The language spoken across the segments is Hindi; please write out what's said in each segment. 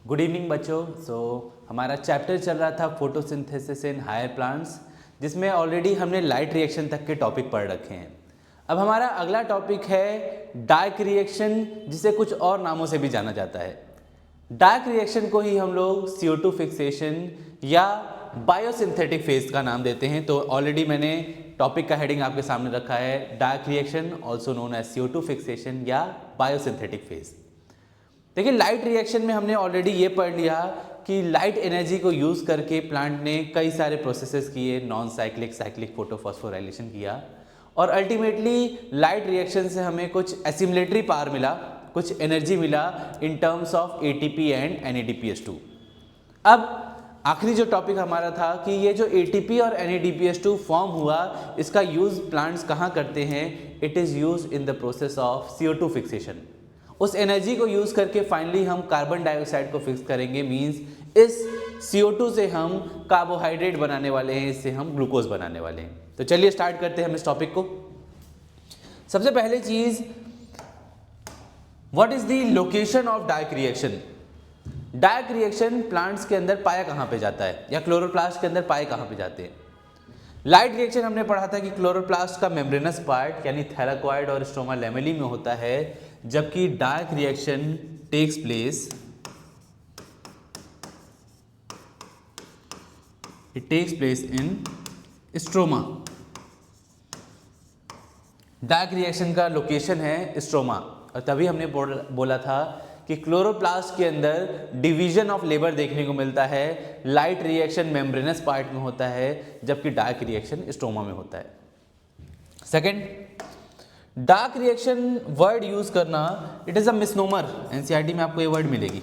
गुड इवनिंग बच्चों। हमारा चैप्टर चल रहा था फोटोसिंथेसिस इन हायर प्लांट्स, जिसमें ऑलरेडी हमने लाइट रिएक्शन तक के टॉपिक पढ़ रखे हैं। अब हमारा अगला टॉपिक है डार्क रिएक्शन, जिसे कुछ और नामों से भी जाना जाता है। डार्क रिएक्शन को ही हम लोग CO2 फिक्सेशन या बायोसिंथेटिक फेज का नाम देते हैं। तो ऑलरेडी मैंने टॉपिक का हेडिंग आपके सामने रखा है, dark reaction also known as CO2 fixation या बायोसिंथेटिक फेज। देखिए, लाइट रिएक्शन में हमने ऑलरेडी ये पढ़ लिया कि लाइट एनर्जी को यूज़ करके प्लांट ने कई सारे प्रोसेसेस किए, नॉन साइक्लिक, साइक्लिक फोटोफॉस्फोराइलेशन किया, और अल्टीमेटली लाइट रिएक्शन से हमें कुछ एसिमुलेटरी पावर मिला, कुछ एनर्जी मिला in terms of ATP and NADPH2। अब आखिरी जो टॉपिक हमारा था कि ये जो ATP और NADPH2 फॉर्म हुआ, इसका यूज़ प्लांट्स कहाँ करते हैं? It is use in the process of CO2 fixation. उस एनर्जी को यूज़ करके फाइनली हम कार्बन डाइऑक्साइड को फिक्स करेंगे, मींस इस CO2 से हम कार्बोहाइड्रेट बनाने वाले हैं, इससे हम ग्लूकोज बनाने वाले हैं। तो चलिए स्टार्ट करते हैं हम इस टॉपिक को। सबसे पहले चीज, what is the location of dark reaction? Dark reaction plants के अंदर पाया कहाँ पे जाता है, या क्लोरोप्लास्ट के अंदर पाए कहाँ पे जाते हैं? लाइट रिएक्शन हमने पढ़ा था कि क्लोरोप्लास्ट का मेम्ब्रेनस पार्ट यानी थैलाकोइड और स्ट्रोमा लैमेली में होता है, जबकि dark reaction takes place in stroma. Dark reaction का लोकेशन है स्ट्रोमा, और तभी हमने बोला था कि क्लोरोप्लास्ट के अंदर डिवीजन ऑफ लेबर देखने को मिलता है। लाइट रिएक्शन मेम्ब्रेनस पार्ट में होता है, जबकि डार्क रिएक्शन स्ट्रोमा में होता है। Second, dark reaction word use करना, it is a misnomer. NCERT में आपको ये वर्ड मिलेगी,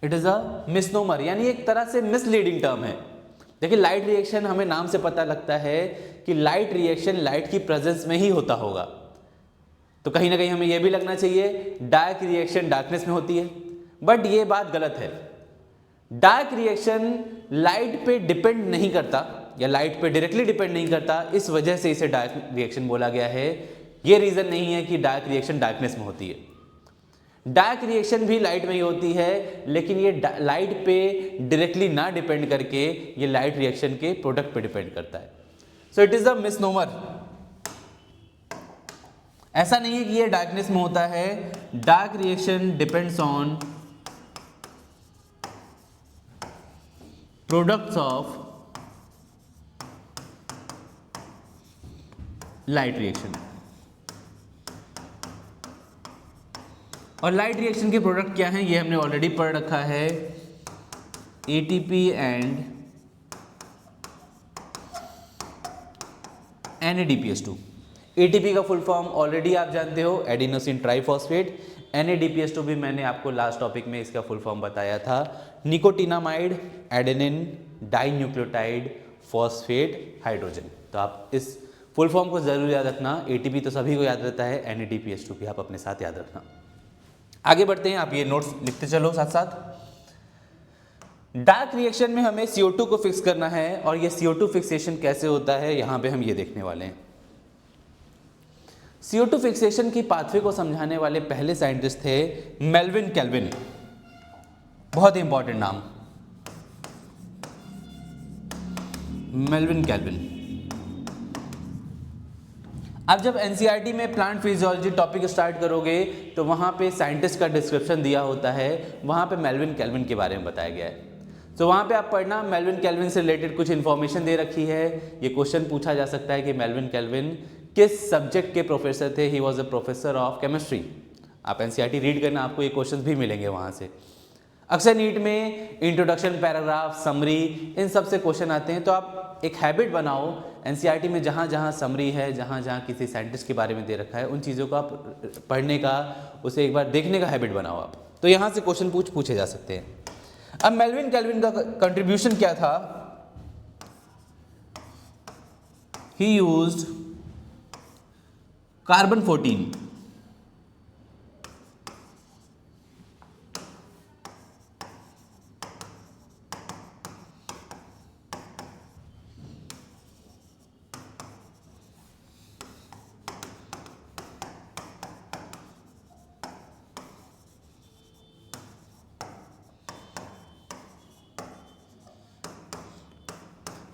इट इज अ मिसनोमर, यानी एक तरह से मिसलीडिंग टर्म है। देखिए, लाइट रिएक्शन हमें नाम से पता लगता है कि लाइट रिएक्शन लाइट की प्रेजेंस में ही होता होगा, तो कहीं ना कहीं हमें यह भी लगना चाहिए डार्क रिएक्शन डार्कनेस में होती है, बट ये बात गलत है। डार्क रिएक्शन लाइट पे डिपेंड नहीं करता, या लाइट पे डायरेक्टली डिपेंड नहीं करता, इस वजह से इसे डार्क रिएक्शन बोला गया है। ये रीजन नहीं है कि डार्क रिएक्शन डार्कनेस में होती है। डार्क रिएक्शन भी लाइट में ही होती है, लेकिन ये लाइट पे डायरेक्टली ना डिपेंड करके ये लाइट रिएक्शन के प्रोडक्ट पे डिपेंड करता है। So it is a misnomer. ऐसा नहीं है कि ये डार्कनेस में होता है। Dark reaction depends on products of light reaction, और लाइट रिएक्शन के प्रोडक्ट क्या हैं ये हमने ऑलरेडी पढ़ रखा है, ATP एंड NADPH2। ATP का फुल फॉर्म ऑलरेडी आप जानते हो, एडिनोसिन ट्राइफॉस्फेट। NADPH2 भी मैंने आपको लास्ट टॉपिक में इसका फुल फॉर्म बताया था, nicotinamide adenine dinucleotide phosphate hydrogen. तो आप इस फुल फॉर्म को जरूर याद रखना। ATP तो सभी को याद रहता है, NADPH2 भी आप अपने साथ याद रखना। आगे बढ़ते हैं, आप ये नोट्स लिखते चलो साथ साथ। डार्क रिएक्शन में हमें CO2 को फिक्स करना है, और ये CO2 फिक्सेशन कैसे होता है यहां पे हम ये देखने वाले हैं। CO2 फिक्सेशन की पाथवे को समझाने वाले पहले साइंटिस्ट थे मेल्विन केल्विन। बहुत ही इंपॉर्टेंट नाम, मेल्विन केल्विन। अब जब एनसीईआरटी में प्लांट फिजियोलॉजी टॉपिक स्टार्ट करोगे तो वहाँ पे साइंटिस्ट का डिस्क्रिप्शन दिया होता है, वहाँ पे मेल्विन केल्विन के बारे में बताया गया है। तो वहाँ पे आप पढ़ना, मेल्विन केल्विन से रिलेटेड कुछ इन्फॉर्मेशन दे रखी है। ये क्वेश्चन पूछा जा सकता है कि मेल्विन केल्विन किस सब्जेक्ट के प्रोफेसर थे? He was a professor of chemistry. आप एनसीईआरटी रीड करना, आपको ये क्वेश्चन भी मिलेंगे वहाँ से। अक्सर नीट में इंट्रोडक्शन, पैराग्राफ, समरी, इन सब से क्वेश्चन आते हैं। तो आप एक हैबिट बनाओ, एनसीईआरटी में जहाँ जहाँ समरी है, जहाँ जहाँ किसी साइंटिस्ट के बारे में दे रखा है, उन चीज़ों को आप पढ़ने का, उसे एक बार देखने का हैबिट बनाओ आप। तो यहाँ से क्वेश्चन पूछे जा सकते हैं। अब मेल्विन केल्विन का कंट्रीब्यूशन क्या था? He used carbon 14,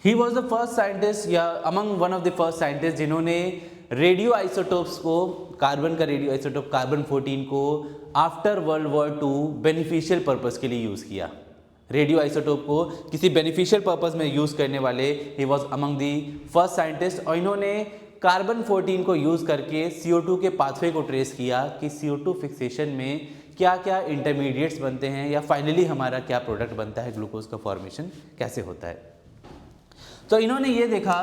he was the first scientist या among one of the first scientist जिन्होंने रेडियो आइसोटोप्स को, कार्बन का रेडियो आइसोटोप कार्बन 14 को after world war 2 beneficial purpose के लिए यूज़ किया। रेडियो आइसोटोप को किसी बेनिफिशियल पर्पस में यूज़ करने वाले he was among the first scientist. और इन्होंने कार्बन 14 को यूज़ करके CO2 के पाथवे को ट्रेस किया कि CO2 फिक्सेशन में क्या क्या इंटरमीडिएट्स बनते हैं या फाइनली हमारा क्या प्रोडक्ट बनता है, ग्लूकोज का फॉर्मेशन कैसे होता है। तो इन्होंने ये देखा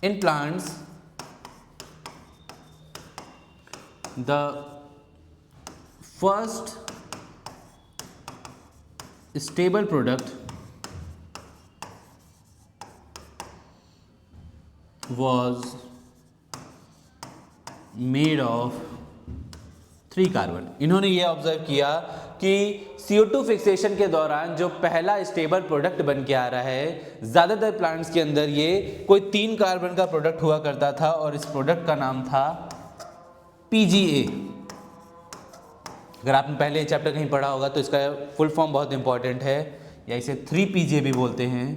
in plants the first stable product was made of 3 carbon. इन्होंने ये ऑब्जर्व किया कि CO2 फिक्सेशन के दौरान जो पहला स्टेबल प्रोडक्ट बन के आ रहा है, ज़्यादातर प्लांट्स के अंदर ये कोई 3 कार्बन का प्रोडक्ट हुआ करता था और इस प्रोडक्ट का नाम था PGA। अगर आपने पहले चैप्टर कहीं पढ़ा होगा तो इसका फुल फॉर्म बहुत इंपॉर्टेंट है, या इसे 3PGA भी बोलते हैं।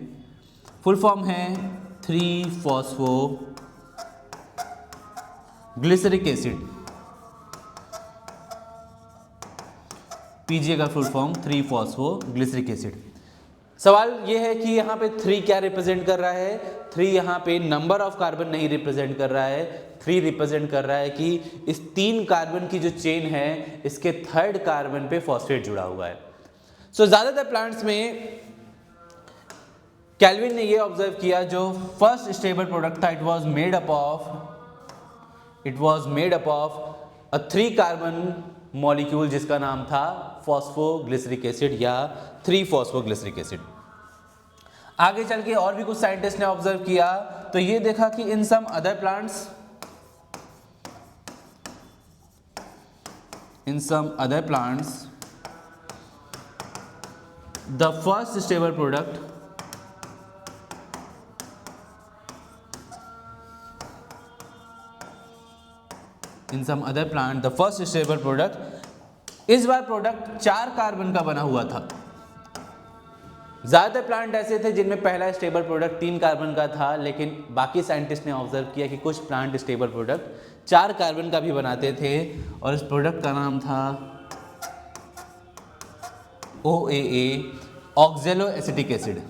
फुल फॉर्म है 3-फॉस्फो ग्लिसरिक एसिड। PGA का फुल फॉर्म 3-फॉस्फो ग्लिसरिक एसिड। सवाल ये है कि यहाँ पे 3 क्या रिप्रेजेंट कर रहा है? 3 यहाँ पे नंबर ऑफ कार्बन नहीं रिप्रेजेंट कर रहा है, 3 रिप्रेजेंट कर रहा है कि इस 3 कार्बन की जो चेन है इसके 3rd कार्बन पे फॉस्फेट जुड़ा हुआ है। सो ज़्यादातर प्लांट्स में कैल्विन ने ये ऑब्जर्व किया जो फर्स्ट स्टेबल प्रोडक्ट था, it was made up of a 3 carbon molecule जिसका नाम था फॉस्फोग्लिसरिक एसिड या 3-फॉस्फोग्लिसरिक एसिड। आगे चल के और भी कुछ साइंटिस्ट ने ऑब्जर्व किया तो ये देखा कि in some other plants the first stable product इस बार प्रोडक्ट 4 कार्बन का बना हुआ था। ज़्यादातर प्लांट ऐसे थे जिनमें पहला स्टेबल प्रोडक्ट 3 कार्बन का था, लेकिन बाकी साइंटिस्ट ने ऑब्जर्व किया कि कुछ प्लांट स्टेबल प्रोडक्ट 4 कार्बन का भी बनाते थे और इस प्रोडक्ट का नाम था OAA, oxalo acetic acid.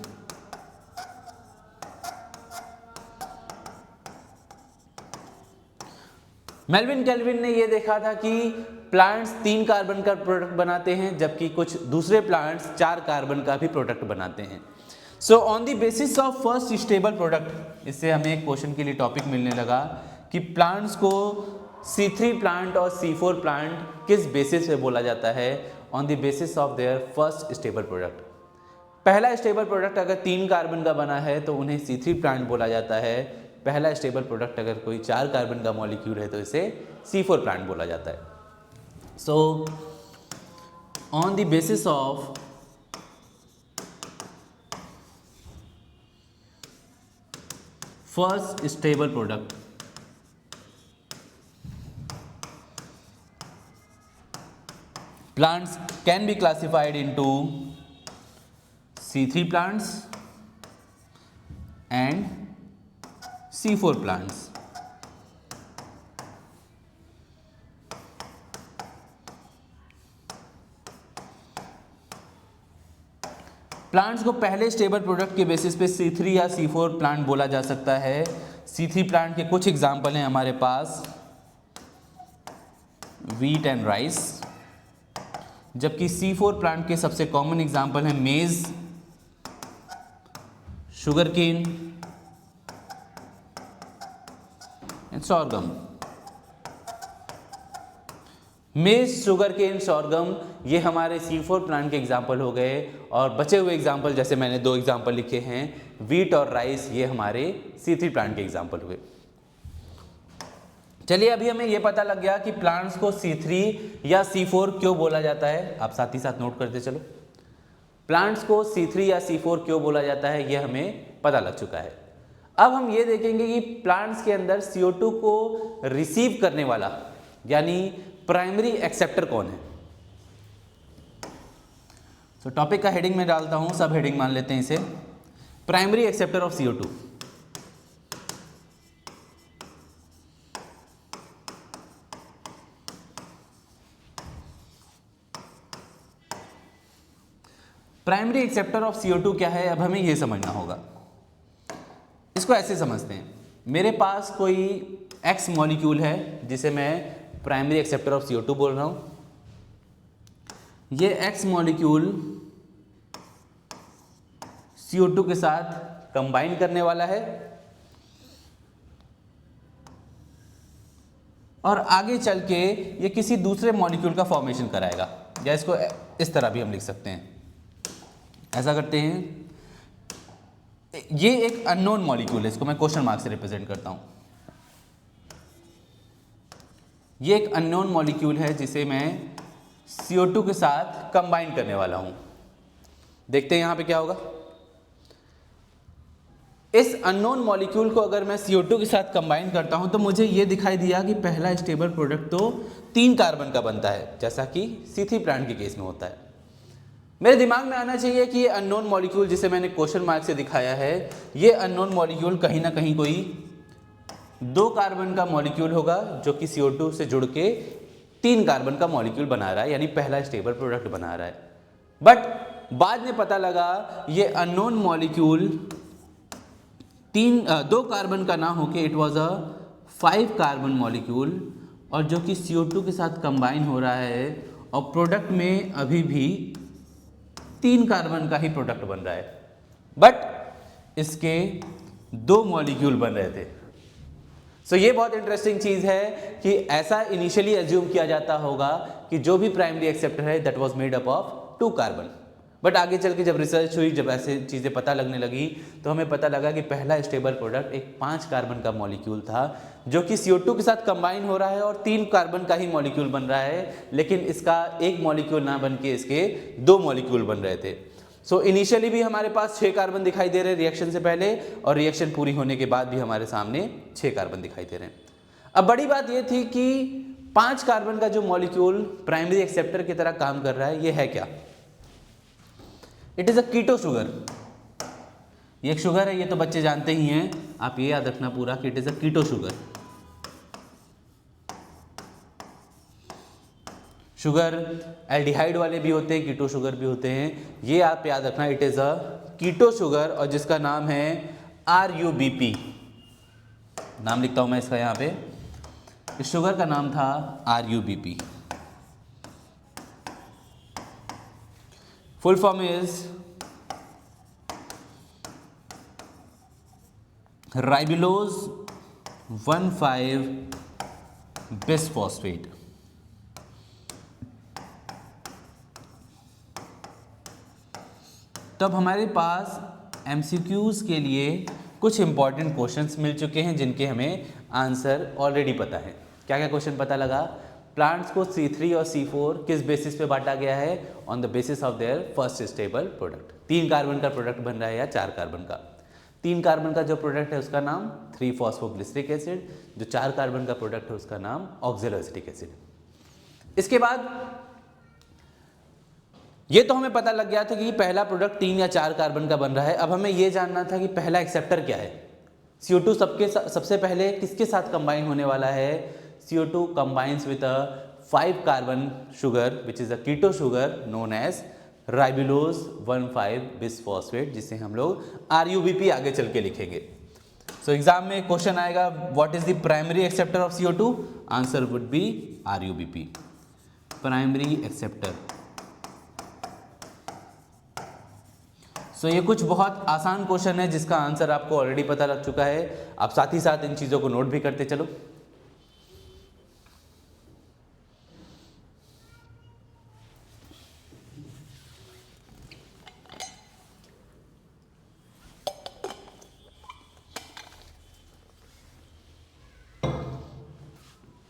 Melvin Calvin ने यह देखा था कि प्लांट्स 3 कार्बन का प्रोडक्ट बनाते हैं जबकि कुछ दूसरे प्लांट्स 4 कार्बन का भी प्रोडक्ट बनाते हैं। So on the basis of first stable product, इससे हमें एक क्वेश्चन के लिए टॉपिक मिलने लगा कि प्लांट्स को C3 प्लांट और C4 प्लांट किस बेसिस पे बोला जाता है? On the basis of their first stable product. पहला स्टेबल प्रोडक्ट अगर 3 कार्बन का बना है तो उन्हें C3 प्लांट बोला जाता है। पहला स्टेबल प्रोडक्ट अगर कोई 4 कार्बन का मॉलिक्यूल है तो इसे C4 प्लांट बोला जाता है। So on the basis of first stable product, plants can be classified into C3 plants and C4 plants. Plants को पहले स्टेबल प्रोडक्ट के बेसिस पे C3 या C4 प्लांट बोला जा सकता है। C3 प्लांट के कुछ एग्जाम्पल हैं हमारे पास, व्हीट एंड राइस, जबकि C4 प्लांट के सबसे कॉमन एग्जाम्पल हैं मेज, शुगर केन एंड सॉर्गम। मेज, शुगर केन, सॉर्गम ये हमारे C4 प्लांट के एग्जाम्पल हो गए, और बचे हुए एग्जाम्पल जैसे मैंने 2 एग्जाम्पल लिखे हैं व्हीट और राइस, ये हमारे C3 प्लांट के एग्जाम्पल हुए। चलिए अभी हमें ये पता लग गया कि प्लांट्स को C3 या C4 क्यों बोला जाता है। आप साथ ही साथ नोट करते चलो, प्लांट्स को C3 या C4 क्यों बोला जाता है ये हमें पता लग चुका है। अब हम ये देखेंगे कि प्लांट्स के अंदर CO2 को रिसीव करने वाला यानी प्राइमरी एक्सेप्टर कौन है। तो टॉपिक का हेडिंग में डालता हूँ, सब हेडिंग मान लेते हैं इसे, primary acceptor of CO2। Primary acceptor of CO2 क्या है, अब हमें यह समझना होगा। इसको ऐसे समझते हैं, मेरे पास कोई X मॉलिक्यूल है जिसे मैं प्राइमरी एक्सेप्टर ऑफ CO2 बोल रहा हूं। ये X मॉलिक्यूल CO2 के साथ कंबाइन करने वाला है और आगे चल के ये किसी दूसरे मॉलिक्यूल का फॉर्मेशन कराएगा, या इसको इस तरह भी हम लिख सकते हैं। ऐसा करते हैं, ये एक अननोन मॉलिक्यूल है, इसको मैं क्वेश्चन मार्क से रिप्रेजेंट करता हूं। ये एक अननोन मॉलिक्यूल है जिसे मैं CO2 के साथ कंबाइन करने वाला हूं। देखते हैं यहां पे क्या होगा। इस अननोन मॉलिक्यूल को अगर मैं CO2 के साथ कंबाइन करता हूं तो मुझे ये दिखाई दिया कि पहला स्टेबल प्रोडक्ट तो 3 कार्बन का बनता है, जैसा कि C3 प्लांट के केस में होता है। मेरे दिमाग में आना चाहिए कि ये अननोन मॉलिक्यूल जिसे मैंने क्वेश्चन मार्क से दिखाया है, ये अननोन मॉलिक्यूल कहीं ना कहीं कोई 2 कार्बन का मॉलिक्यूल होगा जो कि CO2 से जुड़ के 3 कार्बन का मॉलिक्यूल बना रहा है, यानी पहला स्टेबल प्रोडक्ट बना रहा है। बट बाद में पता लगा ये अननोन मॉलिक्यूल 2 कार्बन का ना होके it was a 5 carbon molecule, और जो कि CO2 के साथ कंबाइन हो रहा है और प्रोडक्ट में अभी भी 3 कार्बन का ही प्रोडक्ट बन रहा है, बट इसके 2 मॉलिक्यूल बन रहे थे। सो ये बहुत इंटरेस्टिंग चीज है कि ऐसा इनिशियली एज्यूम किया जाता होगा कि जो भी प्राइमरी एक्सेप्टर है that was made up of 2 carbon, but आगे चल के जब रिसर्च हुई, जब ऐसे चीज़ें पता लगने लगी, तो हमें पता लगा कि पहला स्टेबल प्रोडक्ट एक 5 कार्बन का मॉलिक्यूल था जो कि CO2 के साथ कंबाइन हो रहा है और 3 कार्बन का ही मॉलिक्यूल बन रहा है, लेकिन इसका एक मॉलिक्यूल ना बन के इसके 2 मॉलिक्यूल बन रहे थे। सो इनिशियली भी हमारे पास 6 कार्बन दिखाई दे रहे हैं रिएक्शन से पहले, और रिएक्शन पूरी होने के बाद भी हमारे सामने 6 कार्बन दिखाई दे रहे हैं। अब बड़ी बात यह थी कि 5 कार्बन का जो मॉलिक्यूल प्राइमरी एक्सेप्टर की तरह काम कर रहा है, ये है क्या? It is a keto sugar. ये एक शुगर है, ये तो बच्चे जानते ही हैं, आप ये याद रखना पूरा कि it is a keto sugar. Sugar aldehyde वाले भी होते हैं, कीटो शुगर भी होते हैं, ये आप याद रखना, it is a keto sugar, और जिसका नाम है RUBP। नाम लिखता हूं मैं इसका यहां पे, इस शुगर का नाम था RUBP। Full form is ribulose one five bisphosphate. तब हमारे पास MCQs के लिए कुछ इंपॉर्टेंट क्वेश्चंस मिल चुके हैं जिनके हमें आंसर ऑलरेडी पता है। क्या क्या क्वेश्चन पता लगा? प्लांट्स को C3 और C4 किस बेसिस पे बांटा गया है? On the basis of their first stable product. 3 carbon का प्रोडक्ट बन रहा है या 4 कार्बन का? 3 कार्बन का जो प्रोडक्ट है उसका नाम 3-फॉस्फोग्लिसरिक एसिड, जो 4 कार्बन का प्रोडक्ट है उसका नाम ऑक्जेलोएसिटिक एसिड। इसके बाद ये तो हमें पता लग गया था कि पहला प्रोडक्ट 3 या 4 कार्बन का बन रहा है। अब हमें ये जानना था कि पहला एक्सेप्टर क्या है। CO2 सबसे पहले किसके साथ कंबाइन होने वाला है? CO2 combines with a 5 carbon sugar which is a keto sugar known as ribulose 1,5-bisphosphate, जिसे हम लोग RUBP आगे चल के लिखेंगे। सो एग्जाम में क्वेश्चन आएगा what is the primary acceptor of CO2? Answer would be RUBP, primary acceptor. So ये कुछ बहुत आसान क्वेश्चन है जिसका आंसर आपको ऑलरेडी पता लग चुका है। आप साथ ही साथ इन चीजों को नोट भी करते चलो।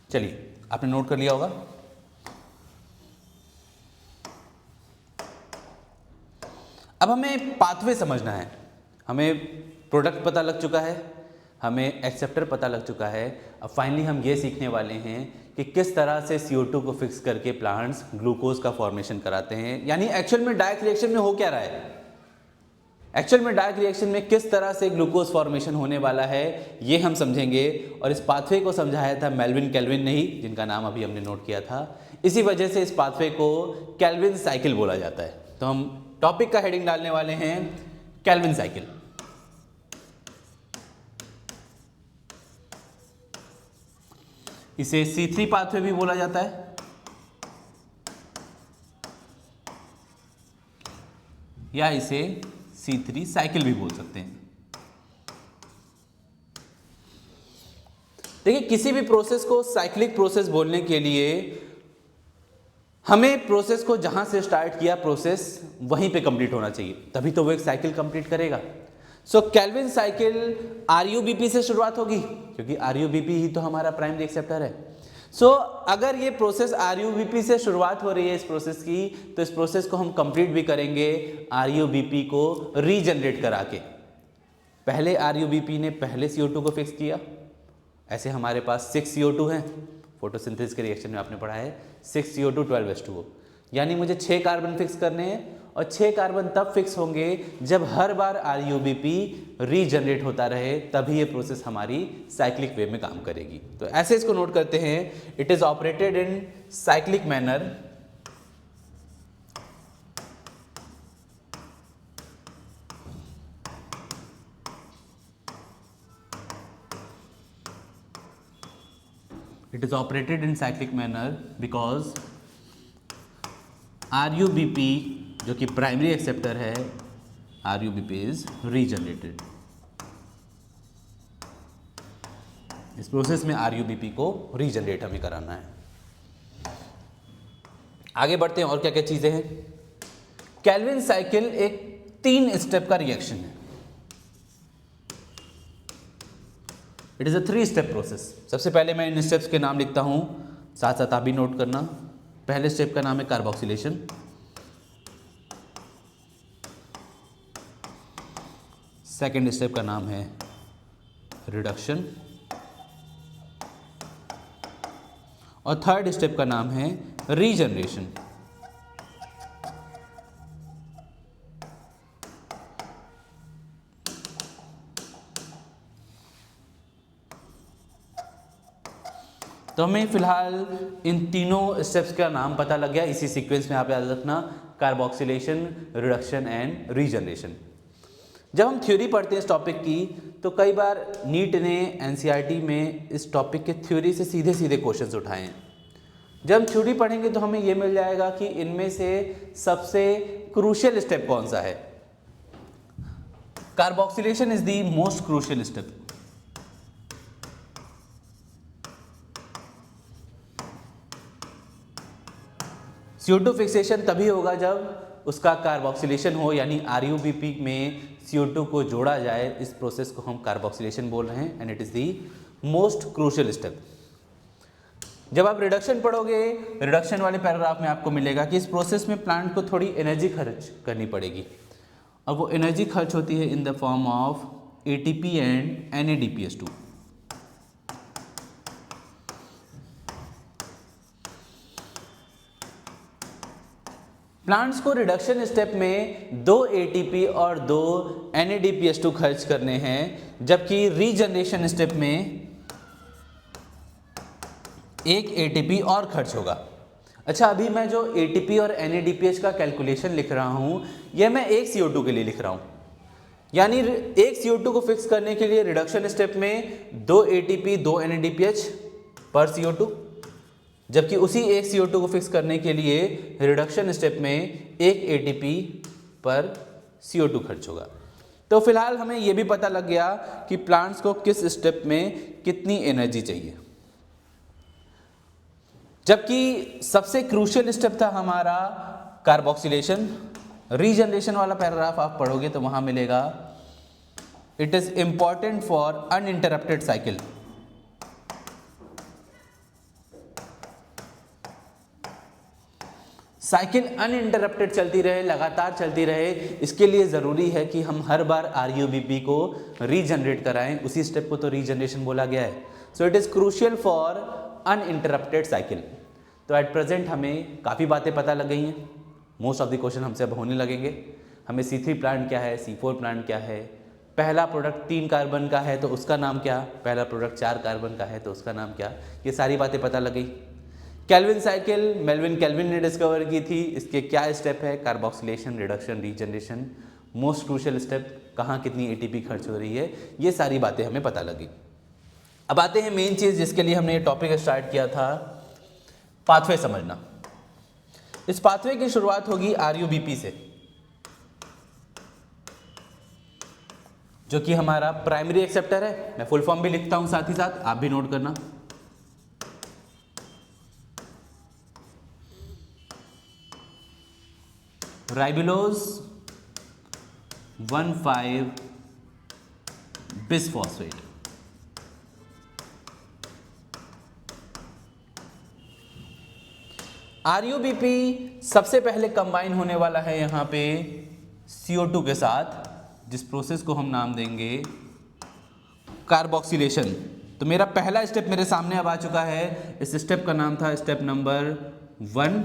चलिए, आपने नोट कर लिया होगा। अब हमें पाथवे समझना है। हमें प्रोडक्ट पता लग चुका है, हमें एक्सेप्टर पता लग चुका है। अब फाइनली हम ये सीखने वाले हैं कि किस तरह से CO2 को फिक्स करके प्लांट्स ग्लूकोज का फॉर्मेशन कराते हैं, यानी एक्चुअल में डायरेक्ट रिएक्शन में हो क्या रहा है, एक्चुअल में डायरेक्ट रिएक्शन में किस तरह से ग्लूकोज फॉर्मेशन होने वाला है, ये हम समझेंगे। और इस पाथवे को समझाया था मेल्विन केल्विन ने ही, जिनका नाम अभी हमने नोट किया था। इसी वजह से इस पाथवे को केल्विन साइकिल बोला जाता है। तो हम टॉपिक का हेडिंग डालने वाले हैं केल्विन साइकिल। इसे C3 पाथवे भी बोला जाता है, या इसे C3 साइकिल भी बोल सकते हैं। देखिए, किसी भी प्रोसेस को साइक्लिक प्रोसेस बोलने के लिए हमें प्रोसेस को जहां से स्टार्ट किया प्रोसेस वहीं पे कंप्लीट होना चाहिए, तभी तो वो एक साइकिल कंप्लीट करेगा। सो केल्विन साइकिल RUBP से शुरुआत होगी, क्योंकि RUBP ही तो हमारा प्राइमरी एक्सेप्टर है। सो अगर ये प्रोसेस RUBP से शुरुआत हो रही है इस प्रोसेस की, तो इस प्रोसेस को हम कंप्लीट भी करेंगे RUBP को रीजनरेट करा के। पहले RUBP ने पहले CO2 को फिक्स किया, ऐसे हमारे पास 6 CO2 हैं, फोटोसिंथेसिस के रिएक्शन में आपने पढ़ा है 6 CO2 12H2O, यानी मुझे 6 कार्बन फिक्स करने हैं। और 6 कार्बन तब फिक्स होंगे जब हर बार RUBP रीजनरेट होता रहे, तभी ये प्रोसेस हमारी साइक्लिक वे में काम करेगी। तो ऐसे इसको नोट करते हैं, it is operated in cyclic manner it is operated in cyclic manner because RUBP जो कि प्राइमरी एक्सेप्टर है, RUBP is regenerated। इस प्रोसेस में RUBP को रीजनरेट हमें कराना है। आगे बढ़ते हैं, और क्या क्या चीजें हैं। केल्विन साइकिल एक 3 स्टेप का रिएक्शन है। It is a 3 step process. सबसे पहले मैं इन स्टेप्स के नाम लिखता हूं, साथ साथ आप भी नोट करना। पहले स्टेप का नाम है कार्बोक्सिलेशन, सेकेंड स्टेप का नाम है रिडक्शन, और थर्ड स्टेप का नाम है रीजनरेशन। तो हमें फिलहाल इन तीनों स्टेप्स का नाम पता लग गया। इसी सीक्वेंस में आप याद रखना, कार्बोक्सिलेशन, रिडक्शन एंड रीजनरेशन। जब हम थ्योरी पढ़ते हैं इस टॉपिक की, तो कई बार नीट ने NCERT में इस टॉपिक के थ्योरी से सीधे सीधे क्वेश्चंस उठाए हैं। जब हम थ्योरी पढ़ेंगे तो हमें यह मिल जाएगा कि इनमें से सबसे क्रूशियल स्टेप कौन सा है। Carboxylation is the most crucial step. CO2 fixation तभी होगा जब उसका कार्बोक्सिलेशन हो, यानी RUBP में CO2 को जोड़ा जाए। इस प्रोसेस को हम कार्बोक्सिलेशन बोल रहे हैं, and it is the most crucial step. जब आप रिडक्शन पढ़ोगे, रिडक्शन वाले पैराग्राफ में आपको मिलेगा कि इस प्रोसेस में प्लांट को थोड़ी एनर्जी खर्च करनी पड़ेगी, और वो एनर्जी खर्च होती है in the form of ATP and NADPH2। Plants को रिडक्शन स्टेप में 2 ATP और 2 NADPH2 खर्च करने हैं, जबकि रीजनरेशन स्टेप में 1 ATP और खर्च होगा। अच्छा, अभी मैं जो ATP और NADPH का कैलकुलेशन लिख रहा हूं, यह मैं एक CO2 के लिए लिख रहा हूं, यानी एक CO2 को फिक्स करने के लिए रिडक्शन स्टेप में 2 ATP 2 NADPH पर CO2, जबकि उसी एक CO2 को फिक्स करने के लिए रिडक्शन स्टेप में 1 ATP पर CO2 खर्च होगा। तो फिलहाल हमें यह भी पता लग गया कि प्लांट्स को किस स्टेप में कितनी एनर्जी चाहिए। जबकि सबसे क्रूशियल स्टेप था हमारा कार्बोक्सिलेशन। रीजनरेशन वाला पैराग्राफ आप पढ़ोगे तो वहां मिलेगा, it is important for uninterrupted cycle. Cycle uninterrupted चलती रहे, लगातार चलती रहे, इसके लिए ज़रूरी है कि हम हर बार RUBP को रीजनरेट कराएं। उसी स्टेप को तो रीजनरेशन बोला गया है। So it is crucial for uninterrupted cycle. तो एट प्रेजेंट हमें काफ़ी बातें पता लग गई हैं। मोस्ट ऑफ द क्वेश्चन हमसे अब होने लगेंगे। हमें C3 प्लांट क्या है, C4 प्लांट क्या है, पहला प्रोडक्ट 3 कार्बन का है तो उसका नाम क्या, पहला प्रोडक्ट 4 कार्बन का है तो उसका नाम क्या, ये सारी बातें पता लग गई। केल्विन साइकिल मेल्विन केल्विन ने डिस्कवर की थी, इसके क्या स्टेप है, carboxylation, reduction, regeneration, most crucial step, कहाँ कितनी ATP खर्च हो रही है, ये सारी बातें हमें पता लगी। अब आते हैं मेन चीज़ जिसके लिए हमने ये टॉपिक स्टार्ट किया था, पाथवे समझना। इस पाथवे की शुरुआत होगी RUBP से, जो कि हमारा प्राइमरी एक्सेप्टर है। मैं फुल फॉर्म भी लिखता हूं साथ ही साथ, आप भी नोट करना। राइबुलोज 1,5-बिसफॉस्फेट। RUBP सबसे पहले कंबाइन होने वाला है यहां पे CO2 के साथ, जिस प्रोसेस को हम नाम देंगे कार्बोक्सिलेशन। तो मेरा पहला स्टेप मेरे सामने अब आ चुका है। इस स्टेप का नाम था step number 1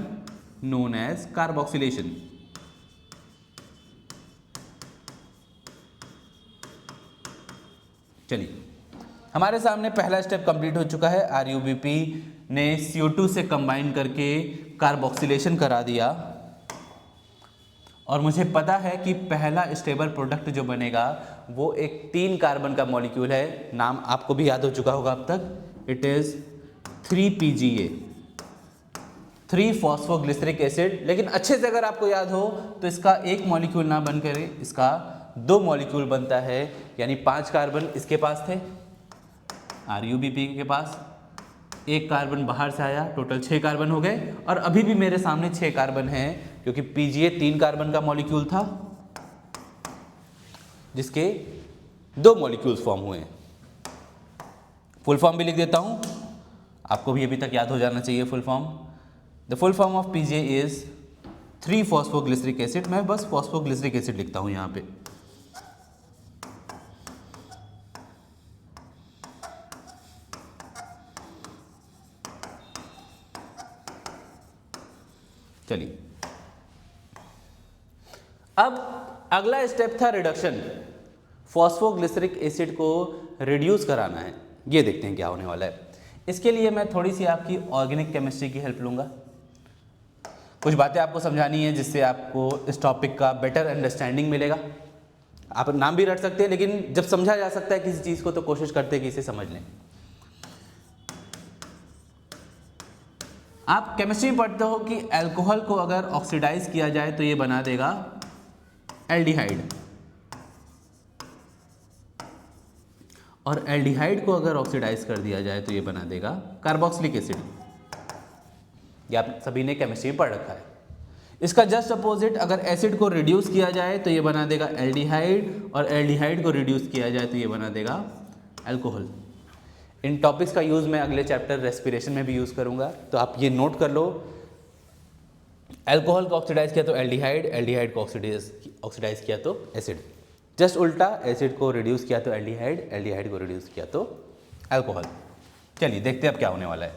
known as carboxylation. चलिए, हमारे सामने पहला स्टेप कंप्लीट हो चुका है। RUBP ने CO2 से कंबाइन करके कार्बोक्सिलेशन करा दिया और मुझे पता है कि पहला स्टेबल प्रोडक्ट जो बनेगा वो एक 3 कार्बन का मॉलिक्यूल है। नाम आपको भी याद हो चुका होगा अब तक, इट इज़ 3PGA, 3-फॉस्फोग्लिसरिक एसिड। लेकिन अच्छे से अगर आपको याद हो तो इसका एक मॉलिक्यूल ना बनकर इसका 2 मॉलिक्यूल बनता है, यानी 5 कार्बन इसके पास थे RUBP के पास, 1 कार्बन बाहर से आया, टोटल 6 कार्बन हो गए। और अभी भी मेरे सामने 6 कार्बन हैं क्योंकि PGA 3 कार्बन का मॉलिक्यूल था जिसके 2 मॉलिक्यूल्स फॉर्म हुए हैं। फुल फॉर्म भी लिख देता हूं, आपको भी अभी तक याद हो जाना चाहिए full form. The full form of PGA is 3-फॉस्फोग्लिसरिक acid. मैं बस फॉस्फोग्लिसरिक एसिड लिखता हूं यहां पे। चलिए, अब अगला स्टेप था रिडक्शन। फॉस्फोग्लिसरिक एसिड को रिड्यूस कराना है। ये देखते हैं क्या होने वाला है। इसके लिए मैं थोड़ी सी आपकी ऑर्गेनिक केमिस्ट्री की हेल्प लूँगा। कुछ बातें आपको समझानी है जिससे आपको इस टॉपिक का बेटर अंडरस्टैंडिंग मिलेगा। आप नाम भी रट सकते हैं, लेकिन जब समझा जा सकता है किसी चीज़ को तो कोशिश करते हैं कि इसे समझ लें। आप केमिस्ट्री में पढ़ते हो कि अल्कोहल को अगर ऑक्सीडाइज किया जाए तो ये बना देगा एल्डिहाइड, और एल्डिहाइड को अगर ऑक्सीडाइज कर दिया जाए तो ये बना देगा कार्बोक्सिलिक एसिड। ये आप सभी ने केमिस्ट्री में पढ़ रखा है। इसका जस्ट अपोजिट, अगर एसिड को रिड्यूस किया जाए तो ये बना देगा एल्डिहाइड, और एल्डिहाइड को रिड्यूस किया जाए तो ये बना देगा अल्कोहल। इन टॉपिक्स का यूज़ मैं अगले चैप्टर रेस्पिरेशन में भी यूज़ करूँगा, तो आप ये नोट कर लो। अल्कोहल को ऑक्सीडाइज किया तो एल्डिहाइड, एल्डिहाइड को ऑक्सीडाइज किया तो एसिड। जस्ट उल्टा, एसिड को रिड्यूस किया तो एल्डिहाइड, एल्डिहाइड को रिड्यूस किया तो अल्कोहल। चलिए देखते हैं अब क्या होने वाला है।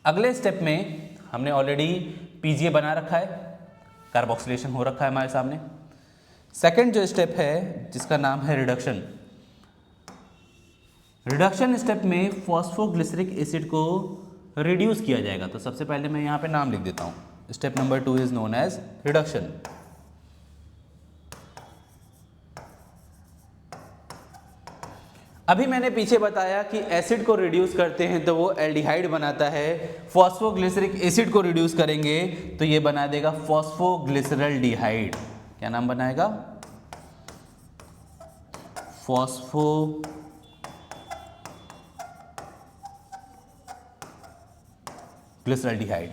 अगले स्टेप में हमने ऑलरेडी PGA बना रखा है, कार्बोक्सिलेशन हो रखा है हमारे सामने। सेकेंड जो स्टेप है जिसका नाम है रिडक्शन। रिडक्शन स्टेप में फॉस्फोग्लिसरिक एसिड को रिड्यूस किया जाएगा। तो सबसे पहले मैं यहाँ पे नाम लिख देता हूँ। Step number 2 is known as reduction. अभी मैंने पीछे बताया कि एसिड को रिड्यूस करते हैं तो वो एल्डिहाइड बनाता है, फॉस्फोग्लिसरिक एसिड को रिड्यूस करेंगे तो ये बना देगा फॉस्फोग्लिसरल्डिहाइड। क्या नाम बनाएगा? फॉस्फोग्लिसरल्डिहाइड।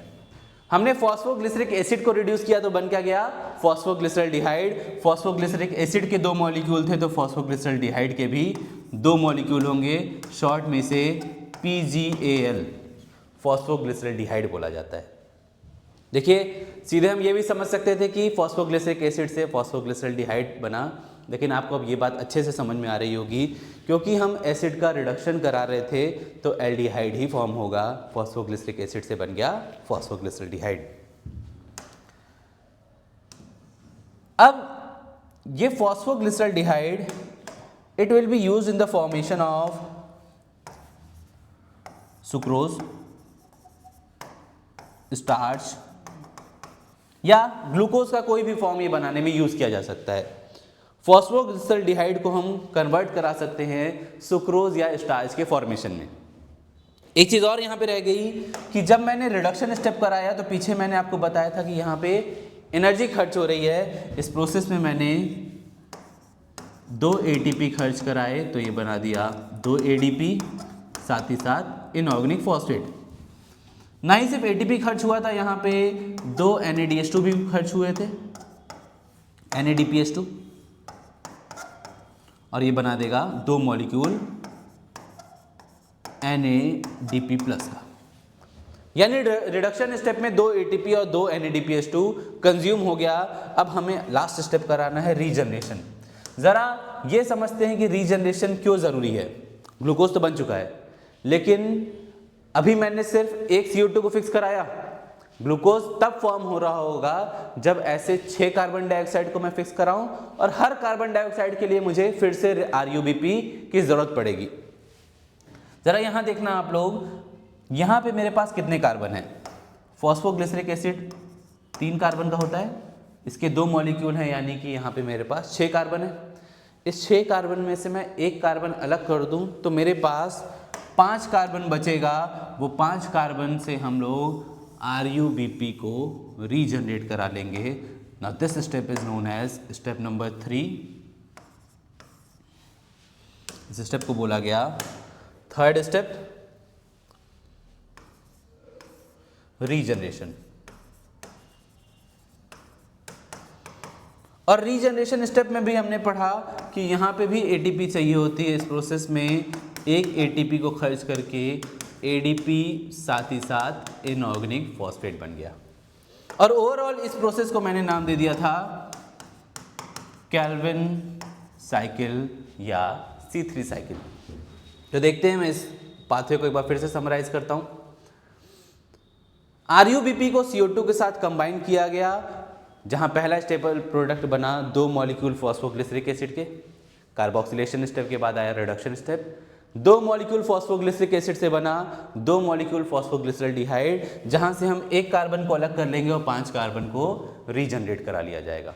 हमने फॉस्फोग्लिसरिक एसिड को रिड्यूस किया तो बन क्या गया? फॉस्फोग्लिसरल्डिहाइड। फॉस्फोग्लिसरिक एसिड के 2 मॉलिक्यूल थे तो फॉस्फोग्लिसरल्डिहाइड के भी 2 मॉलिक्यूल होंगे, शॉर्ट में से PgAl, फॉस्फोग्लिसरॉल्डिहाइड बोला जाता है। देखिए सीधे हम ये भी समझ सकते थे कि फॉस्फोग्लिसरिक एसिड से फॉस्फोग्लिसरॉल्डिहाइड बना, लेकिन आपको अब ये बात अच्छे से समझ में आ रही होगी क्योंकि हम एसिड का रिडक्शन करा रहे थे तो एल्डिहाइड ही फॉर्म होगा, फॉस्फोग्लिसरिक एसिड से बन गया फॉस्फोग्लिसरॉल्डिहाइड। अब ये phosphoglyceraldehyde it will be used in the formation of sucrose, starch या ग्लूकोज का कोई भी फॉर्म ये बनाने में यूज किया जा सकता है। फॉस्फोग्लिसरॉल्डिहाइड को हम कन्वर्ट करा सकते हैं सुक्रोज या स्टार्च के फॉर्मेशन में। एक चीज और यहाँ पे रह गई कि जब मैंने रिडक्शन स्टेप कराया तो पीछे मैंने आपको बताया था कि यहाँ पे एनर्जी खर्च हो रही है। इस प्रोसेस में मैंने 2 ATP खर्च कराए तो ये बना दिया 2 ADP, साथ ही साथ इनऑर्गेनिक फॉस्फेट। ना ही सिर्फ ATP खर्च हुआ था, यहाँ पे 2 NADH2 भी खर्च हुए थे, NADPH2, और ये बना देगा 2 मॉलिक्यूल NADP प्लस का। यानी रिडक्शन स्टेप में 2 ATP और 2 NADPH2 कंज्यूम हो गया। अब हमें लास्ट स्टेप कराना है रीजनरेशन। ज़रा ये समझते हैं कि रीजनरेशन क्यों ज़रूरी है। ग्लूकोज तो बन चुका है, लेकिन अभी मैंने सिर्फ एक CO2 को फिक्स कराया। ग्लूकोज तब फॉर्म हो रहा होगा जब ऐसे 6 कार्बन डाइऑक्साइड को मैं फिक्स कराऊं, और हर कार्बन डाइऑक्साइड के लिए मुझे फिर से RUBP की ज़रूरत पड़ेगी। ज़रा यहाँ देखना आप लोग, यहाँ पे मेरे पास कितने कार्बन हैं। फॉस्फोग्लिसरिक एसिड 3 कार्बन का होता है, इसके 2 मॉलिक्यूल हैं, यानी कि यहाँ पे मेरे पास 6 कार्बन है। इस 6 कार्बन में से मैं एक कार्बन अलग कर दूं तो मेरे पास 5 कार्बन बचेगा। वो 5 कार्बन से हम लोग RUBP को रीजनरेट करा लेंगे। Now this step is known as step number 3। इस स्टेप को बोला गया थर्ड स्टेप, रीजनरेशन। और रीजनरेशन स्टेप में भी हमने पढ़ा कि यहाँ पे भी ATP चाहिए होती है। इस प्रोसेस में एक ATP को खर्च करके ADP साथ ही साथ इनऑर्गेनिक फॉस्फेट बन गया। और ओवरऑल इस प्रोसेस को मैंने नाम दे दिया था केल्विन साइकिल या C3 साइकिल। तो देखते हैं, मैं इस पाथवे को एक बार फिर से समराइज करता हूँ। RUBP को CO2 के साथ कंबाइन किया गया, जहां पहला स्टेबल प्रोडक्ट बना 2 मॉलिक्यूल फॉस्फोग्लिसरिक एसिड के। कार्बोक्सिलेशन स्टेप के बाद आया reduction step. 2 molecule phosphoglyceric acid से बना 2 मॉलिक्यूल फॉस्फोग्लिसरॉल्डिहाइड, जहां से हम एक कार्बन को अलग कर लेंगे और 5 कार्बन को रीजनरेट करा लिया जाएगा।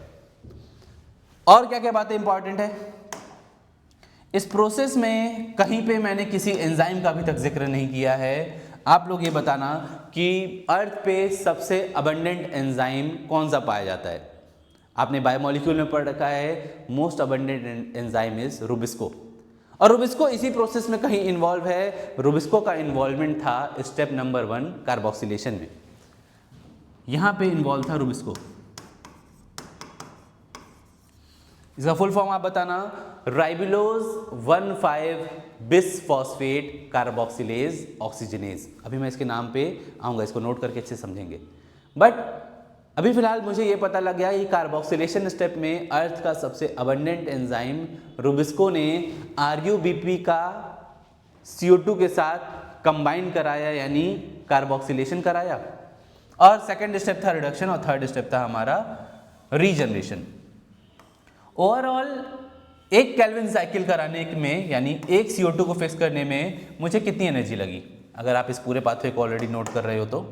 और क्या क्या बातें इंपॉर्टेंट है इस प्रोसेस में, कहीं पे मैंने किसी एंजाइम का अभी तक जिक्र नहीं किया है। आप लोग ये बताना कि अर्थ पे सबसे अबंडेंट एंजाइम कौन सा पाया जाता है। आपने बायोमोलिक्यूल में पढ़ रखा है most abundant enzyme is Rubisco, और रुबिस्को इसी प्रोसेस में कहीं इन्वॉल्व है। रुबिस्को का इन्वॉल्वमेंट था स्टेप नंबर 1 कार्बोक्सिलेशन में, यहां पे इन्वॉल्व था रुबिस्को। इसका फुल फॉर्म आप बताना, राइबुलोज 1,5 बिसफॉस्फेट कार्बोक्सिलेज ऑक्सीजनेज। अभी मैं इसके नाम पे आऊँगा, इसको नोट करके अच्छे समझेंगे। बट अभी फिलहाल मुझे ये पता लग गया कि कार्बोक्सिलेशन स्टेप में अर्थ का सबसे अबंडेंट एंजाइम रुबिस्को ने RUBP का CO2 के साथ कंबाइन कराया, यानी कार्बोक्सिलेशन कराया। और सेकेंड स्टेप था रिडक्शन, और थर्ड स्टेप था हमारा रीजनरेशन। ओवरऑल एक केल्विन साइकिल कराने में, यानी एक CO2 को फिक्स करने में मुझे कितनी एनर्जी लगी। अगर आप इस पूरे पाथवे को ऑलरेडी नोट कर रहे हो तो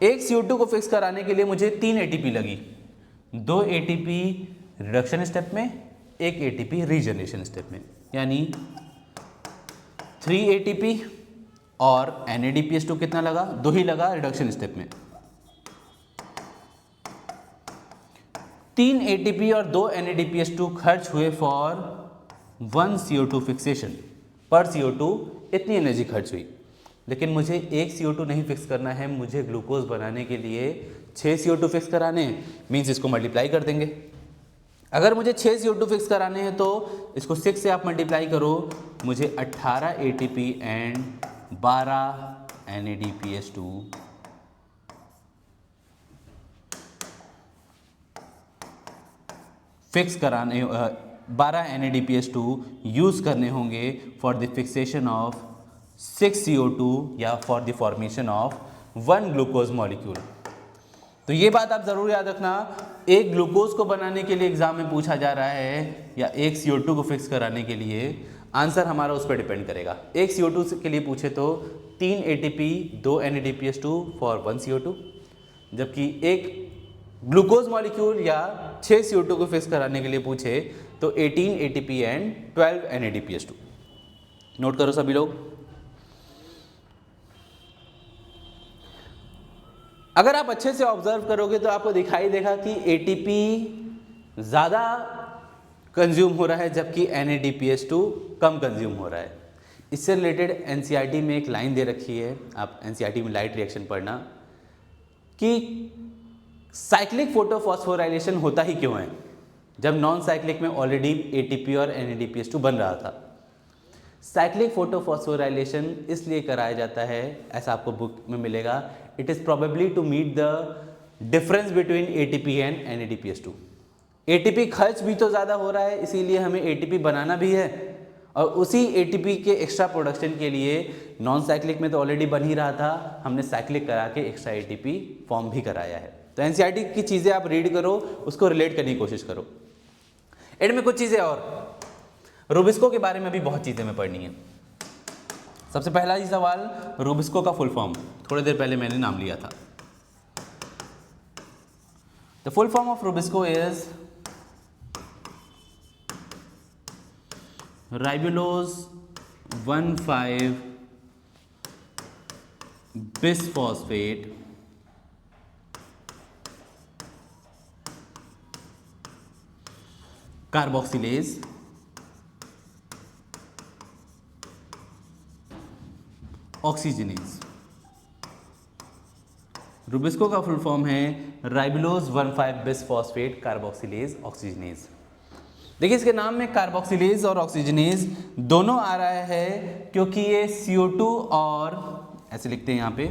एक CO2 को फिक्स कराने के लिए मुझे 3 ATP लगी। 2 ATP रिडक्शन स्टेप में, 1 ATP रीजनरेशन स्टेप में, यानी 3 ATP। और NADPH2 कितना लगा? 2 ही लगा रिडक्शन स्टेप में। 3 ATP और 2 NADPH2 खर्च हुए फॉर 1 CO2 फिक्सेशन। पर CO2 इतनी एनर्जी खर्च हुई, लेकिन मुझे एक CO2 नहीं फिक्स करना है, मुझे ग्लूकोज बनाने के लिए 6 CO2 फिक्स कराने हैं। मीन्स इसको मल्टीप्लाई कर देंगे। अगर मुझे 6 CO2 फिक्स कराने हैं तो इसको 6 से आप मल्टीप्लाई करो, मुझे 18 ATP एंड 12 NADPH2 फिक्स कराने 12 NADPH2 यूज़ करने होंगे for the fixation of 6 CO2 या for the formation of 1 glucose molecule. तो ये बात आप ज़रूर याद रखना, एक ग्लूकोज को बनाने के लिए एग्जाम में पूछा जा रहा है या एक CO2 को फिक्स कराने के लिए, आंसर हमारा उस पर डिपेंड करेगा। एक CO2 के लिए पूछे तो 3 ATP 2 NADPH2 फॉर 1 CO2, जबकि एक ग्लूकोज मॉलिक्यूल या 6 CO2 को फिक्स कराने के लिए पूछे तो 18 ATP एंड 12 NADPH2। नोट करो सभी लोग। अगर आप अच्छे से ऑब्जर्व करोगे तो आपको दिखाई देगा कि ATP ज़्यादा कंज्यूम हो रहा है जबकि NADPH2 कम कंज्यूम हो रहा है। इससे रिलेटेड NCERT में एक लाइन दे रखी है, आप NCERT में लाइट रिएक्शन पढ़ना, कि साइक्लिक फोटोफॉस्फोराइलेशन होता ही क्यों है जब नॉन साइक्लिक में ऑलरेडी ATP और NADPH2 बन रहा था। साइक्लिक फोटोफॉस्फोराइलेशन इसलिए कराया जाता है, ऐसा आपको बुक में मिलेगा, it is probably to meet the difference between ATP and NADPH2। ATP खर्च भी तो ज़्यादा हो रहा है, इसीलिए हमें ATP बनाना भी है, और उसी ATP के एक्स्ट्रा प्रोडक्शन के लिए नॉन साइक्लिक में तो ऑलरेडी बन ही रहा था, हमने साइक्लिक करा के एक्स्ट्रा ATP फॉर्म भी कराया है। तो NCERT की चीज़ें आप रीड करो, उसको रिलेट करने की कोशिश करो। एंड में कुछ चीज़ें और रूबिस्को के बारे में भी बहुत चीज़ें में पढ़नी है। सबसे पहला ही सवाल, रूबिस्को का फुल फॉर्म, थोड़ी देर पहले मैंने नाम लिया था। The full form of rubisco is ribulose 1,5 bisphosphate carboxylase oxygenase. Rubisco का फुल फॉर्म है राइबुलोज 1,5 बिसफॉस्फेट कार्बोक्सिलेज ऑक्सीजनेज। देखिए इसके नाम में कार्बोक्सिलेज और ऑक्सीजनेज दोनों आ रहा है क्योंकि ये CO2 और ऐसे लिखते हैं यहाँ पे,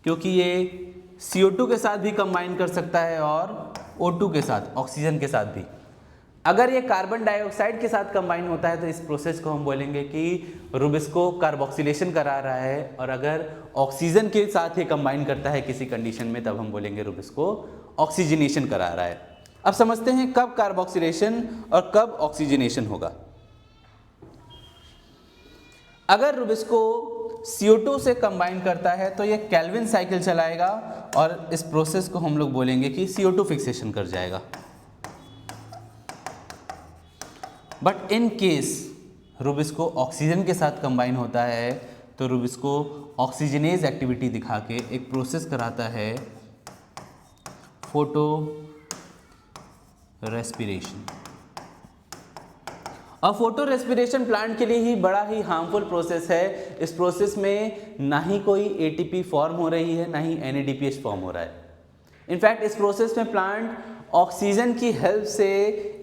क्योंकि ये CO2 के साथ भी कंबाइन कर सकता है और O2 के साथ, ऑक्सीजन के साथ भी। अगर ये कार्बन डाइऑक्साइड के साथ कंबाइन होता है तो इस प्रोसेस को हम बोलेंगे कि रूबिस्को कार्बोक्सिलेशन करा रहा है, और अगर ऑक्सीजन के साथ ये कंबाइन करता है किसी कंडीशन में तब हम बोलेंगे रूबिस्को ऑक्सीजनेशन करा रहा है। अब समझते हैं कब कार्बोक्सिलेशन और कब ऑक्सीजनेशन होगा। अगर रूबिस्को CO2 से कंबाइन करता है तो ये केल्विन साइकिल चलाएगा और इस प्रोसेस को हम लोग बोलेंगे कि CO2 फिक्सेशन कर जाएगा। But in case rubisco oxygen के साथ कंबाइन होता है तो रूबिस्को ऑक्सीजनेज एक्टिविटी दिखा के एक प्रोसेस कराता है, फोटो रेस्पिरेशन। और फोटो रेस्पिरेशन प्लांट के लिए ही बड़ा ही हार्मफुल प्रोसेस है। इस प्रोसेस में ना ही कोई ATP फॉर्म हो रही है, ना ही NADPH फॉर्म हो रहा है। इनफैक्ट इस प्रोसेस में प्लांट ऑक्सीजन की हेल्प से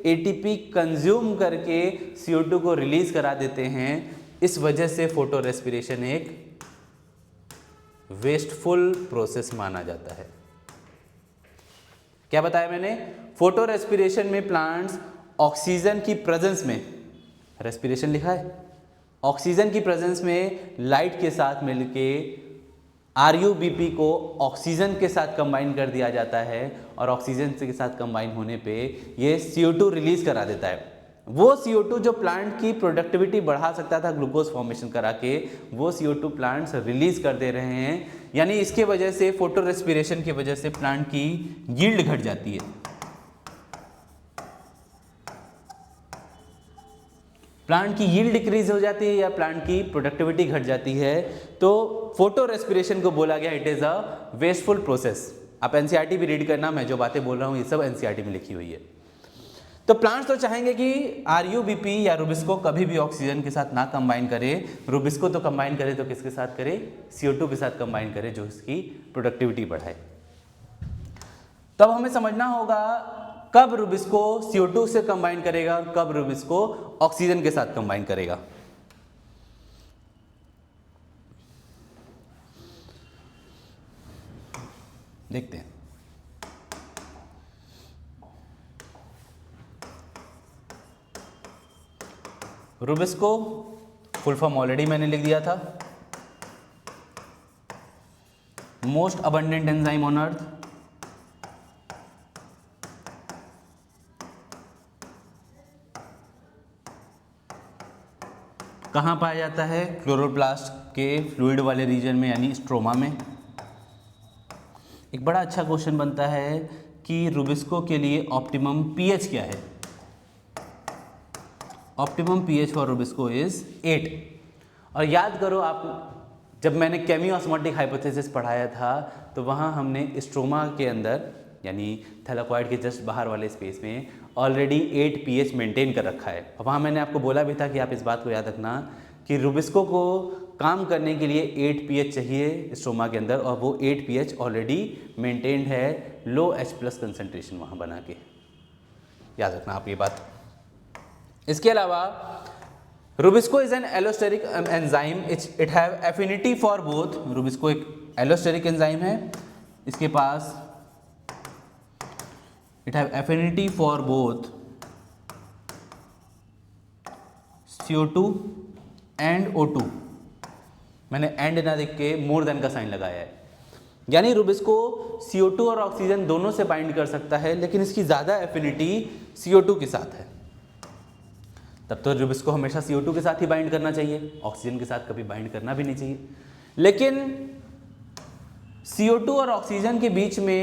ATP कंज्यूम करके CO2 को रिलीज करा देते हैं। इस वजह से फोटो रेस्पिरेशन एक वेस्टफुल प्रोसेस माना जाता है। क्या बताया मैंने? फोटो रेस्पिरेशन में प्लांट्स ऑक्सीजन की प्रेजेंस में, रेस्पिरेशन लिखा है, ऑक्सीजन की प्रेजेंस में लाइट के साथ मिलके RUBP को ऑक्सीजन के साथ कंबाइन कर दिया जाता है, और ऑक्सीजन के साथ कंबाइन होने पे ये CO2 रिलीज करा देता है। वो CO2 जो प्लांट की प्रोडक्टिविटी बढ़ा सकता था ग्लूकोज फॉर्मेशन करा के, वो CO2 प्लांट्स रिलीज कर दे रहे हैं। यानी इसके वजह से, फोटो रेस्पिरेशन की वजह से प्लांट की यील्ड घट जाती है। प्लांट की यील्ड डिक्रीज हो जाती है या प्लांट की प्रोडक्टिविटी घट जाती है, तो फोटो रेस्पिरेशन को बोला गया it is a wasteful process. आप NCERT भी रीड करना, मैं जो बातें बोल रहा हूँ ये सब NCERT में लिखी हुई है। तो प्लांट्स तो चाहेंगे कि RUBP या रूबिस्को कभी भी ऑक्सीजन के साथ ना कंबाइन करे। रूबिस्को तो कंबाइन करे तो किसके साथ करे? CO2 के साथ कंबाइन करे, जो इसकी प्रोडक्टिविटी बढ़ाए। तब हमें समझना होगा कब रूबिस्को CO2 से कंबाइन करेगा और कब रूबिस्को ऑक्सीजन के साथ कंबाइन करेगा। देखते हैं। रुबिस्को फुल फॉर्म ऑलरेडी मैंने लिख दिया था, most abundant enzyme on earth, कहाँ पाया जाता है? क्लोरोप्लास्ट के फ्लूइड वाले रीजन में यानी स्ट्रोमा में। एक बड़ा अच्छा क्वेश्चन बनता है कि रुबिस्को के लिए ऑप्टिमम पीएच क्या है? Optimum pH for Rubisco is 8। और याद करो आप, जब मैंने केमियोस्मोटिक हाइपोथेसिस पढ़ाया था तो वहाँ हमने स्ट्रोमा के अंदर यानी थैलाकॉइड के जस्ट बाहर वाले स्पेस में ऑलरेडी 8 पीएच मेंटेन कर रखा है। और वहाँ मैंने आपको बोला भी था कि आप इस बात को याद रखना कि रुबिस्को को काम करने के लिए 8 पीएच चाहिए स्ट्रोमा के अंदर, और वो 8 पीएच ऑलरेडी मेंटेन्ड है लो H+ कंसंट्रेशन वहाँ बना के। याद रखना आप ये बात। इसके अलावा rubisco is an allosteric enzyme, it have affinity for both. Rubisco एक एलोस्टेरिक एंजाइम है, इसके पास it have affinity for both CO2 and O2। मैंने एंड ना देख के मोर देन का साइन लगाया है, यानी रुबिस्को CO2 और ऑक्सीजन दोनों से बाइंड कर सकता है, लेकिन इसकी ज़्यादा एफिनिटी CO2 के साथ है। तब तो रुबिस्को हमेशा CO2 के साथ ही बाइंड करना चाहिए, ऑक्सीजन के साथ कभी बाइंड करना भी नहीं चाहिए। लेकिन CO2 और ऑक्सीजन के बीच में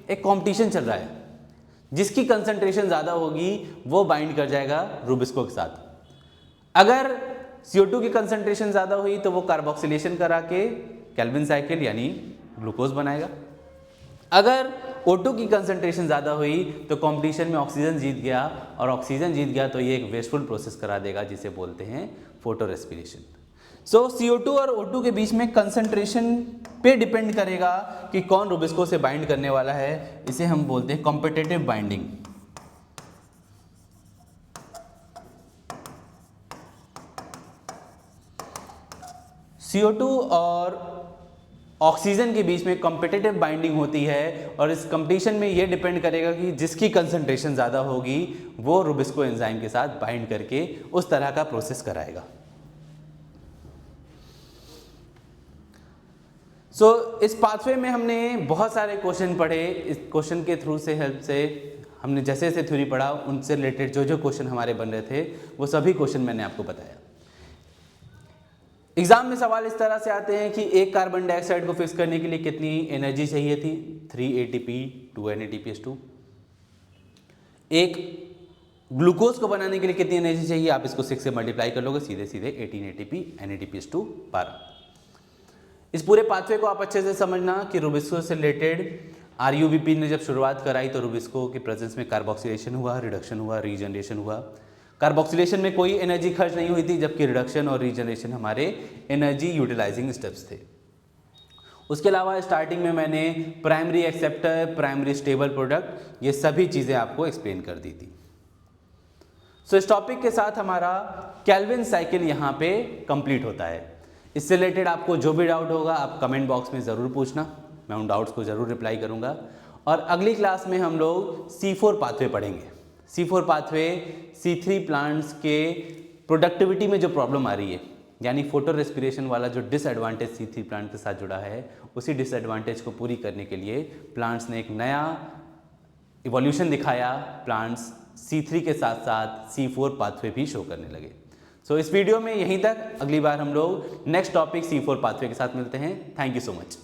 एक कंपटीशन चल रहा है, जिसकी कंसंट्रेशन ज़्यादा होगी वो बाइंड कर जाएगा रुबिस्को के साथ। अगर CO2 की कंसंट्रेशन ज़्यादा हुई तो वो कार्बोक्सिलेशन करा के केल्विन साइकिल यानी ग्लूकोज बनाएगा। अगर O2 की कंसंट्रेशन ज़्यादा हुई तो कंपटीशन में ऑक्सीजन जीत गया, और ऑक्सीजन जीत गया तो ये एक वेस्टफुल प्रोसेस करा देगा जिसे बोलते हैं फोटो रेस्पिरेशन। सो CO2 और O2 के बीच में कंसंट्रेशन पे डिपेंड करेगा कि कौन रुबिस्को से बाइंड करने वाला है। इसे हम बोलते हैं कॉम्पिटिटिव बाइंडिंग। CO2 और ऑक्सीजन के बीच में कॉम्पिटिटिव बाइंडिंग होती है, और इस कंपटीशन में ये डिपेंड करेगा कि जिसकी कंसंट्रेशन ज़्यादा होगी वो रुबिस्को एंजाइम के साथ बाइंड करके उस तरह का प्रोसेस कराएगा। इस पाथवे में हमने बहुत सारे क्वेश्चन पढ़े। इस क्वेश्चन के थ्रू से हेल्प से हमने जैसे जैसे थ्योरी पढ़ा उनसे रिलेटेड जो जो क्वेश्चन हमारे बन रहे थे वो सभी क्वेश्चन मैंने आपको बताया। एग्जाम में सवाल इस तरह से आते हैं कि एक कार्बन डाइऑक्साइड को फिक्स करने के लिए कितनी एनर्जी चाहिए थी? 3 ATP 2 NADPH2। एक ग्लूकोज को बनाने के लिए कितनी एनर्जी चाहिए? आप इसको 6 से मल्टीप्लाई कर लोगे, सीधे सीधे 18 ATP NADPH2 12। इस पूरे पाथवे को आप अच्छे से समझना कि रुबिस्को से रिलेटेड RUBP ने जब शुरुआत कराई तो रुबिस्को के प्रेजेंस में कार्बोक्सिलेशन हुआ, रिडक्शन हुआ, रीजनरेशन हुआ। कार्बोक्सिलेशन में कोई एनर्जी खर्च नहीं हुई थी, जबकि रिडक्शन और रीजनरेशन हमारे एनर्जी यूटिलाइजिंग स्टेप्स थे। उसके अलावा स्टार्टिंग में मैंने primary acceptor, primary stable product, ये सभी चीज़ें आपको एक्सप्लेन कर दी थी। इस टॉपिक के साथ हमारा केल्विन साइकिल यहाँ पे कंप्लीट होता है। इससे रिलेटेड आपको जो भी डाउट होगा आप कमेंट बॉक्स में ज़रूर पूछना, मैं उन डाउट्स को ज़रूर रिप्लाई करूँगा। और अगली क्लास में हम लोग C4 पाथवे पढ़ेंगे। C4 पाथवे C3 प्लांट्स के प्रोडक्टिविटी में जो प्रॉब्लम आ रही है, यानी फोटो रेस्पिरेशन वाला जो डिसएडवांटेज C3 प्लांट के साथ जुड़ा है, उसी डिसएडवांटेज को पूरी करने के लिए प्लांट्स ने एक नया इवोल्यूशन दिखाया। प्लांट्स C3 के साथ साथ C4 पाथवे भी शो करने लगे। इस वीडियो में यहीं तक। अगली बार हम लोग नेक्स्ट टॉपिक C4 पाथवे के साथ मिलते हैं। Thank you so much.